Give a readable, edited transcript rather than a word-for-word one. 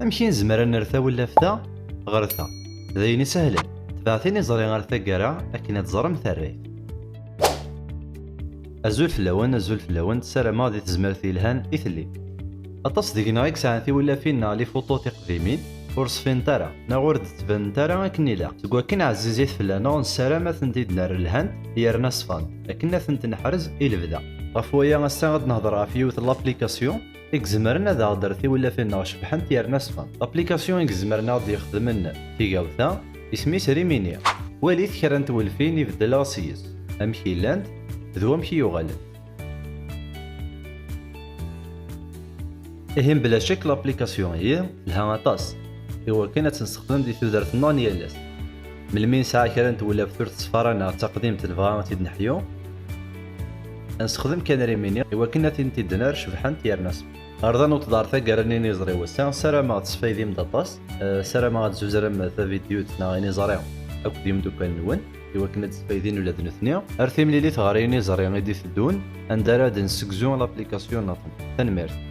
امشي نزمر نرثا ولا فتا غرثا ذاين سهلا تبعثيني زري غير ثقرا اكن تزرم ثريت ازول فلاون سارة ماضي تزمرتي الهان اثلي اطاس ديكنا غيك ساعتي ولا فينا لي فوطو تقديمين ورصفين ترى نغورد تبان ترى اكني لا تقول كن عزيزيت فلانا نسارة ما ثنتيد نار الهان يرنا صفان اكنا ثنت نحرز البدا غفويا غستغد نهضر في يوث لابليكاسيون اكزمرنا ذا درتي ولا فينا شبحنت يرنا صفان لابليكاسيون اكزمرنا غادي يخدم تيغاوثا اسمي ريمينيا وليت كرنت ولفين يبدل غاسيس امشي لاند ذو امشي يغلب اهم بلا شك لابليكاسيون هي لها طاس هو كانت تنستخدم دي تودرت نانيالاس من المين ساعة كرنت ولا بثورة صفارنا تقديم تلفغامات نحيو نستخدم كان ريمينيا هو كنا تنتي شبحنت يرناس أرضا نوتدار ثقرني نيزري وسان سارة ما تصفيدي مدطاس سارة ما تزوزرم ذا فيديو تناغيني زريو أكو ديم دوكان نون إوا كنا تستفيدين ولا دنثنيا أرثي ملي تغاريني زريو غيدي تدون أندارا دنسكزون لابليكاسيون ناطن تنميرت